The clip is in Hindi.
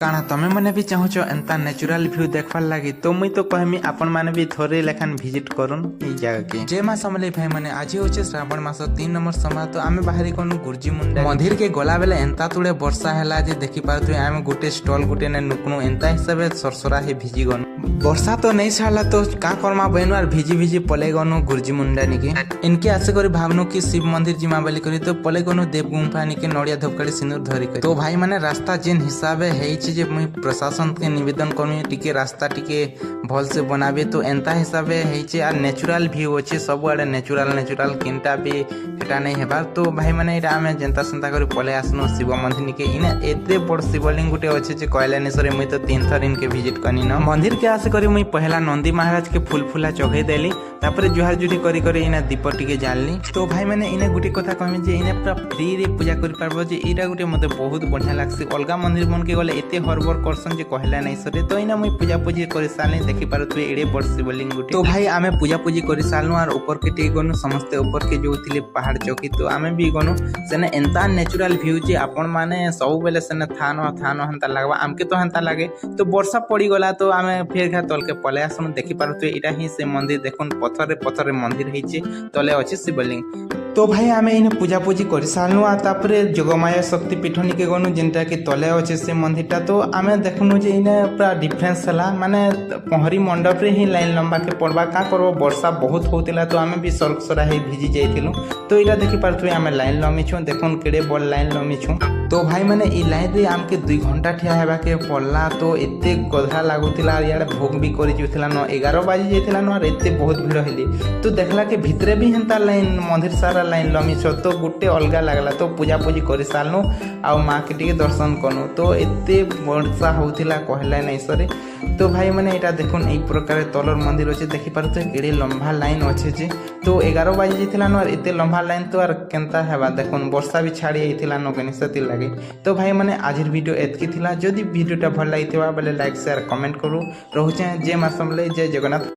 काना तमे मैंने भी चाहूच एंता नेचुरल व्यू देखवार लगी तो मुई तो कहमी आपण माने भी थोड़े लेखान विजिट करूँ ये जगह के जय माँ समले भाई मैंने आज होचे श्रावण मास 3 नंबर समय तो आमे बाहरी कोनु गुरुजी मुंडा मंदिर के गला बेले एंता तुड़े वर्षा हैला जे देखि पारतु आमे गुटे स्टॉल गुटे ने नुकनु एंता हिसाबे सरसरा हे भिजी गनु वर्षा तो नहीं छाला तो का करमा बहनु और भिजी भिजी पले गनु गुरुजी मुंडा निके इनके आसे करी भावनु की शिव मंदिर जिमा बोली करी तो पले गनु देव गुंफा निके नड़िया धपकड़ी सिंदूर धरी तो भाई माने रास्ता जेन हिसाबे है जे मुई प्रशासन के निवेदन करमी टिके रास्ता टिके भल से बनाबे तो एंता हिसाबे है आर नेचुरल व्यू अच्छे सब आड़े नेचुरल किनटा भी हेटा नहीं हेबार तो भाई माने एटा आमे जनता संता करी पले आसनो शिव मंदिर निके इने एते बड़ शिवलिंग गुटे अच्छे जे कहलेनेश्वरी मुई तो 3 थर इनके विजिट करनी न मंदिर के आसे करी मुई पहला नंदी महाराज के फूल फूला चघे देली तापरे जुहार जुटी करी करी इना दीप टिके जानली तो भाई माने इने गुटी कथा कहमी जे इने पूरा फ्री रे पूजा करि पारबो जे एटा गुटे मते बहुत बढ़िया लागसी अलगा मंदिर मन के गले एते हरबर करसन जे कहला नहीं सरे तो इना मुई पूजा पूजी करि सालनी देखि पारतु एडे बड़ शिवलिंग गुटी तो भाई आमे पूजा पूजी करि सालनु आर ऊपर के टे गनु समस्त ऊपर के जो थिले पहाड़ चौकी तो आमे भी गनु सेने एंता नेचुरल व्यू जे आपण माने सब बेले सेने थानो हंता लागबा आमके तो हंता लागे तो वर्षा पड़ी गला तो आमे फेर घा तल के पले आसनु देखि पारतु एटा ही से मंदिर देखुन पथरे मंदिर हेचे तले अछि शिवलिंग तो भाई आमे इने पूजा पूजी करि सालनु आ तापरे जोगमाया शक्ति पीठ निके गनु जेनटा के तले अछि से मंदिरटा तो आमे देखनु जे इने पूरा डिफरेंस हला माने पहरी मंडप रे ही लाइन लंबा के पड़बा का करबो वर्षा बहुत होतिला तो आमे भी सरसरा हे भिजी जाइथिलु तो इला देखि पारथु आमे लाइन लमी छु देखुन केडे बड़ लाइन लमी छु तो भाई माने ई लाइन रे आमके 2 घंटा ठिया हेबा के पड़ला तो एते गधा लागुतिला यार भोग भी करि जुथिला न 11 बाजी जाइथिला न और एते बहुत भीड़ हेली तो देखला के भितरे भी हेंता लाइन मंदिर सारा लाइन लमी छ तो गुटे अलगा लागला तो पूजा पूजी करि सालनु आ मां के टिके दर्शन कनु तो एते वर्षा होतिला कहला नहीं सरे तो भाई माने एटा देखुन एई प्रकार तलर मंदिर अछि देखि पारते केडे लंबा लाइन अछि जे तो 11 बाजी जाइथिला न और एते लंबा लाइन तो आर केनता हेबा देखुन वर्षा भी छाड़ी आइथिला न गणेशती लागे तो भाई माने आजिर वीडियो एतकी थिला जदि वीडियोटा भल लागिथिबा बेले लाइक शेयर कमेंट करू रहउचे जय मां समले जय जगन्नाथ।